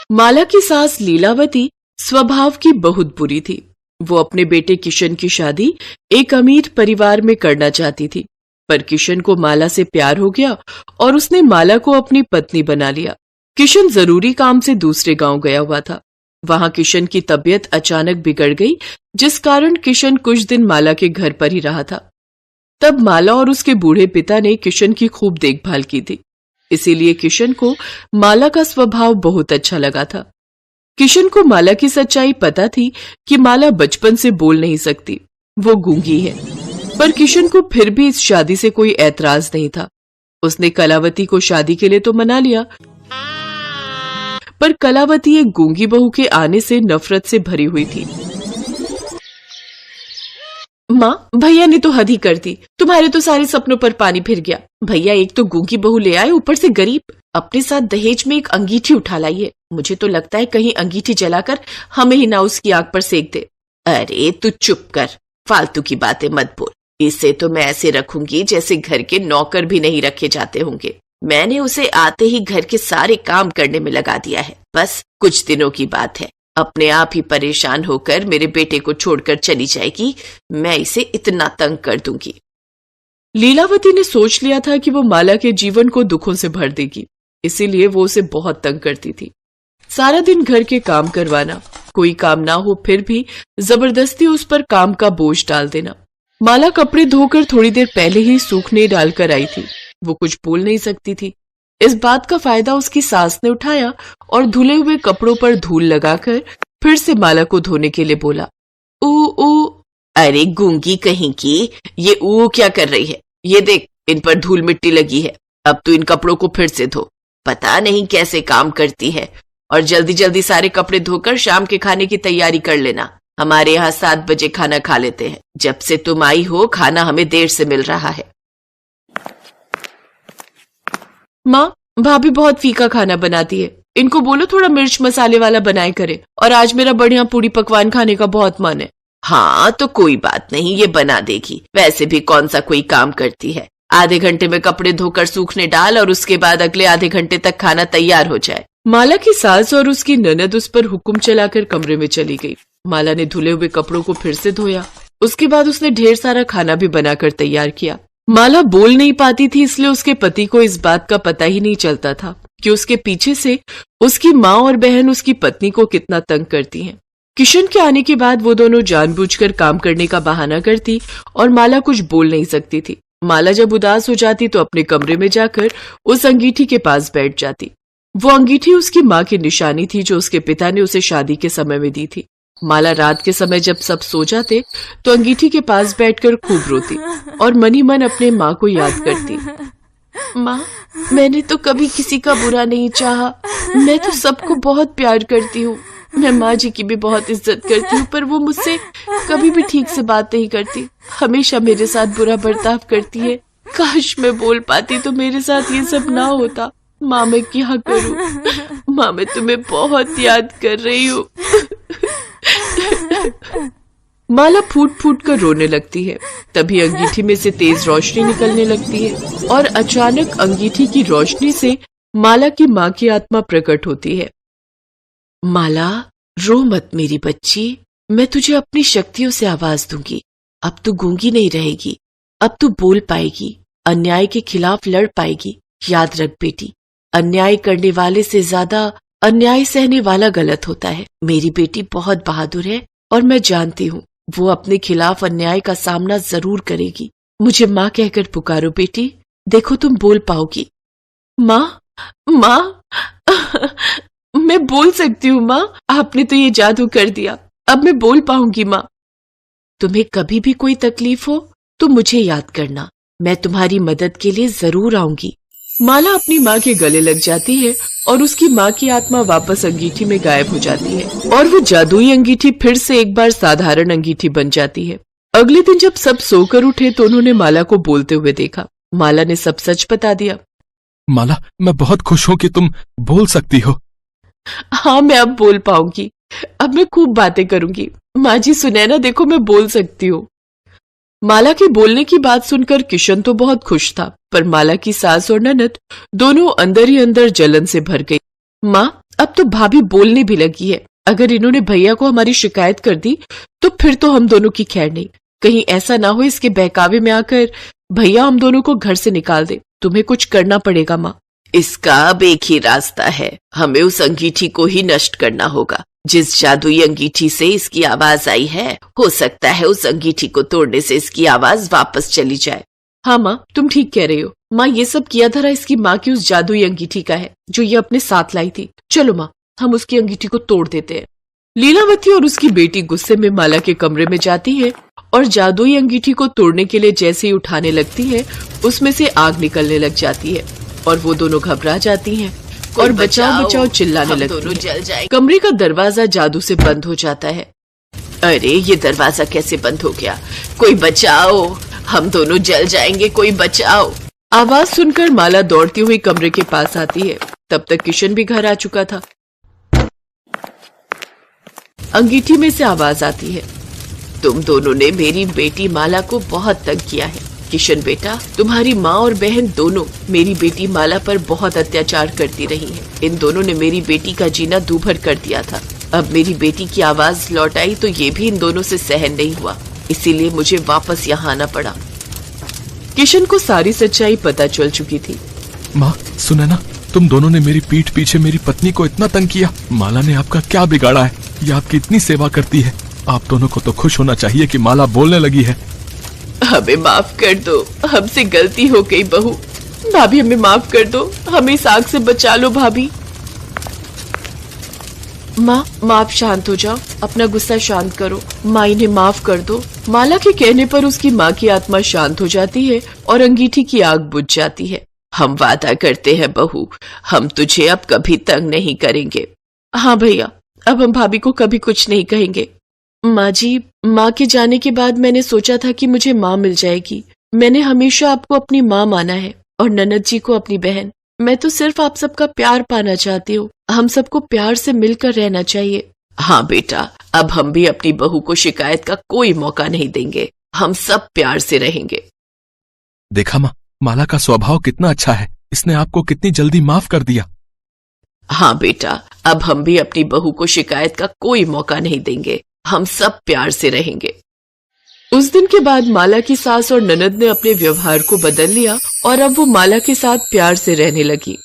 माला की सास लीलावती स्वभाव की बहुत बुरी थी। वो अपने बेटे किशन की शादी एक अमीर परिवार में करना चाहती थी, पर किशन को माला से प्यार हो गया और उसने माला को अपनी पत्नी बना लिया। किशन जरूरी काम से दूसरे गांव गया हुआ था। वहां किशन की तबीयत अचानक बिगड़ गई, जिस कारण किशन कुछ दिन माला के घर पर ही रहा था। तब माला और उसके बूढ़े पिता ने किशन की खूब देखभाल की थी, इसीलिए किशन को माला का स्वभाव बहुत अच्छा लगा था। किशन को माला की सच्चाई पता थी कि माला बचपन से बोल नहीं सकती, वो गूंगी है, पर किशन को फिर भी इस शादी से कोई ऐतराज नहीं था। उसने कलावती को शादी के लिए तो मना लिया, पर कलावती एक गूंगी बहू के आने से नफरत से भरी हुई थी। माँ, भैया ने तो हद ही कर दी, तुम्हारे तो सारे सपनों पर पानी फिर गया। भैया एक तो गूंगी बहू ले आए, ऊपर से गरीब, अपने साथ दहेज में एक अंगीठी उठा लाई है। मुझे तो लगता है कहीं अंगीठी जलाकर हमें ही ना उसकी आग पर सेक दे। अरे तू चुप कर, फालतू की बातें मत बोल। इसे तो मैं ऐसे रखूंगी जैसे घर के नौकर भी नहीं रखे जाते होंगे। मैंने उसे आते ही घर के सारे काम करने में लगा दिया है। बस कुछ दिनों की बात है, अपने आप ही परेशान होकर मेरे बेटे को छोड़कर चली जाएगी। मैं इसे इतना तंग कर दूंगी। लीलावती ने सोच लिया था कि वो माला के जीवन को दुखों से भर देगी, इसीलिए वो उसे बहुत तंग करती थी। सारा दिन घर के काम करवाना, कोई काम ना हो फिर भी जबरदस्ती उस पर काम का बोझ डाल देना। माला कपड़े धोकर थोड़ी देर पहले ही सूखने डालकर आई थी। वो कुछ बोल नहीं सकती थी। इस बात का फायदा उसकी सास ने उठाया और धुले हुए कपड़ों पर धूल लगाकर फिर से माला को धोने के लिए बोला। ऊ ऊ, अरे गूंगी कहीं की, ये ऊ क्या कर रही है? ये देख, इन पर धूल मिट्टी लगी है। अब तू इन कपड़ों को फिर से धो। पता नहीं कैसे काम करती है। और जल्दी जल्दी सारे कपड़े धोकर शाम के खाने की तैयारी कर लेना। हमारे यहाँ 7 बजे खाना खा लेते हैं। जब से तुम आई हो खाना हमें देर से मिल रहा है। माँ, भाभी बहुत फीका खाना बनाती है, इनको बोलो थोड़ा मिर्च मसाले वाला बनाए करे। और आज मेरा बढ़िया पूड़ी पकवान खाने का बहुत मन है। हाँ तो कोई बात नहीं, ये बना देगी। वैसे भी कौन सा कोई काम करती है। आधे घंटे में कपड़े धोकर सूखने डाल और उसके बाद अगले आधे घंटे तक खाना तैयार हो जाए। माला की सास और उसकी ननद उस पर हुक्म चलाकर कमरे में चली गई। माला ने धुले हुए कपड़ों को फिर से धोया। उसके बाद उसने ढेर सारा खाना भी बनाकर तैयार किया। माला बोल नहीं पाती थी, इसलिए उसके पति को इस बात का पता ही नहीं चलता था कि उसके पीछे से उसकी माँ और बहन उसकी पत्नी को कितना तंग करती हैं। किशन के आने के बाद वो दोनों जानबूझकर काम करने का बहाना करती और माला कुछ बोल नहीं सकती थी। माला जब उदास हो जाती तो अपने कमरे में जाकर उस अंगीठी के पास बैठ जाती। वो अंगीठी उसकी माँ की निशानी थी जो उसके पिता ने उसे शादी के समय में दी थी। माला रात के समय जब सब सो जाते तो अंगीठी के पास बैठकर खूब रोती और मन ही मन अपने माँ को याद करती। माँ, मैंने तो कभी किसी का बुरा नहीं चाहा। मैं तो सबको बहुत प्यार करती हूँ। मैं माँ जी की भी बहुत इज्जत करती हूँ, पर वो मुझसे कभी भी ठीक से बात नहीं करती। हमेशा मेरे साथ बुरा बर्ताव करती है। काश मैं बोल पाती तो मेरे साथ ये सब ना होता। माँ, मैं क्या करूँ? माँ, मैं तुम्हें बहुत याद कर रही हूँ। माला फूट फूट कर रोने लगती है। तभी अंगीठी में से तेज रोशनी निकलने लगती है और अचानक अंगीठी की रोशनी से माला की माँ की आत्मा प्रकट होती है। माला, रो मत मेरी बच्ची, मैं तुझे अपनी शक्तियों से आवाज दूंगी। अब तू गूंगी नहीं रहेगी, अब तू बोल पाएगी, अन्याय के खिलाफ लड़ पाएगी। याद रख बेटी, अन्याय करने वाले से ज्यादा अन्याय सहने वाला गलत होता है। मेरी बेटी बहुत बहादुर है और मैं जानती हूँ वो अपने खिलाफ अन्याय का सामना जरूर करेगी। मुझे माँ कहकर पुकारो बेटी, देखो तुम बोल पाओगी। माँ, माँ, मैं बोल सकती हूँ माँ, आपने तो ये जादू कर दिया। अब मैं बोल पाऊंगी माँ। तुम्हें कभी भी कोई तकलीफ हो तो मुझे याद करना, मैं तुम्हारी मदद के लिए जरूर आऊंगी। माला अपनी माँ के गले लग जाती है और उसकी माँ की आत्मा वापस अंगीठी में गायब हो जाती है और वो जादुई अंगीठी फिर से एक बार साधारण अंगीठी बन जाती है। अगले दिन जब सब सोकर उठे तो उन्होंने माला को बोलते हुए देखा। माला ने सब सच बता दिया। माला, मैं बहुत खुश हूँ कि तुम बोल सकती हो। हाँ, मैं अब बोल पाऊंगी। अब मैं खूब बातें करूंगी। माँ जी सुने ना, देखो मैं बोल सकती हूँ। माला के बोलने की बात सुनकर किशन तो बहुत खुश था, पर माला की सास और ननद दोनों अंदर ही अंदर जलन से भर गई। माँ, अब तो भाभी बोलने भी लगी है। अगर इन्होंने भैया को हमारी शिकायत कर दी तो फिर तो हम दोनों की खैर नहीं। कहीं ऐसा ना हो इसके बहकावे में आकर भैया हम दोनों को घर से निकाल दे। तुम्हें कुछ करना पड़ेगा माँ। इसका अब एक ही रास्ता है, हमें उस अंगीठी को ही नष्ट करना होगा। जिस जादुई अंगीठी से इसकी आवाज आई है, हो सकता है उस अंगीठी को तोड़ने से इसकी आवाज वापस चली जाए। हाँ माँ, तुम ठीक कह रही हो। माँ, ये सब किया धरा इसकी माँ की उस जादुई अंगीठी का है जो ये अपने साथ लाई थी। चलो माँ, हम उसकी अंगीठी को तोड़ देते हैं। लीलावती और उसकी बेटी गुस्से में माला के कमरे में जाती है और जादुई अंगीठी को तोड़ने के लिए जैसे ही उठाने लगती है, उसमें से आग निकलने लग जाती है और वो दोनों घबरा जाती हैं और बचाओ बचाओ चिल्लाने लगती हैं। कमरे का दरवाजा जादू से बंद हो जाता है। अरे ये दरवाजा कैसे बंद हो गया? कोई बचाओ, हम दोनों जल जाएंगे, कोई बचाओ। आवाज सुनकर माला दौड़ती हुई कमरे के पास आती है। तब तक किशन भी घर आ चुका था। अंगीठी में से आवाज आती है, तुम दोनों ने मेरी बेटी माला को बहुत तंग किया है। किशन बेटा, तुम्हारी माँ और बहन दोनों मेरी बेटी माला पर बहुत अत्याचार करती रही हैं। इन दोनों ने मेरी बेटी का जीना दूभर कर दिया था। अब मेरी बेटी की आवाज लौट आई तो ये भी इन दोनों से सहन नहीं हुआ, इसीलिए मुझे वापस यहाँ आना पड़ा। किशन को सारी सच्चाई पता चल चुकी थी। माँ सुने ना, तुम दोनों ने मेरी पीठ पीछे मेरी पत्नी को इतना तंग किया। माला ने आपका क्या बिगाड़ा है? ये आपकी इतनी सेवा करती है। आप दोनों को तो खुश होना चाहिए कि माला बोलने लगी है। हमें माफ कर दो, हमसे गलती हो गई बहू। भाभी हमें माफ कर दो, हमें इस आग से बचा लो भाभी। माँ आप शांत हो जाओ, अपना गुस्सा शांत करो। माँ इन्हें माफ कर दो। माला के कहने पर उसकी माँ की आत्मा शांत हो जाती है और अंगीठी की आग बुझ जाती है। हम वादा करते हैं बहू, हम तुझे अब कभी तंग नहीं करेंगे। हाँ भैया, अब हम भाभी को कभी कुछ नहीं कहेंगे। माँ जी, माँ के जाने के बाद मैंने सोचा था कि मुझे माँ मिल जाएगी। मैंने हमेशा आपको अपनी माँ माना है और ननद जी को अपनी बहन। मैं तो सिर्फ आप सबका प्यार पाना चाहती हूँ। हम सबको प्यार से मिलकर रहना चाहिए। हाँ बेटा, अब हम भी अपनी बहू को शिकायत का कोई मौका नहीं देंगे। हम सब प्यार से रहेंगे। देखा माँ, माला का स्वभाव कितना अच्छा है। इसने आपको कितनी जल्दी माफ कर दिया। हाँ बेटा, अब हम भी अपनी बहू को शिकायत का कोई मौका नहीं देंगे। हम सब प्यार से रहेंगे। उस दिन के बाद माला की सास और ननद ने अपने व्यवहार को बदल लिया और अब वो माला के साथ प्यार से रहने लगी।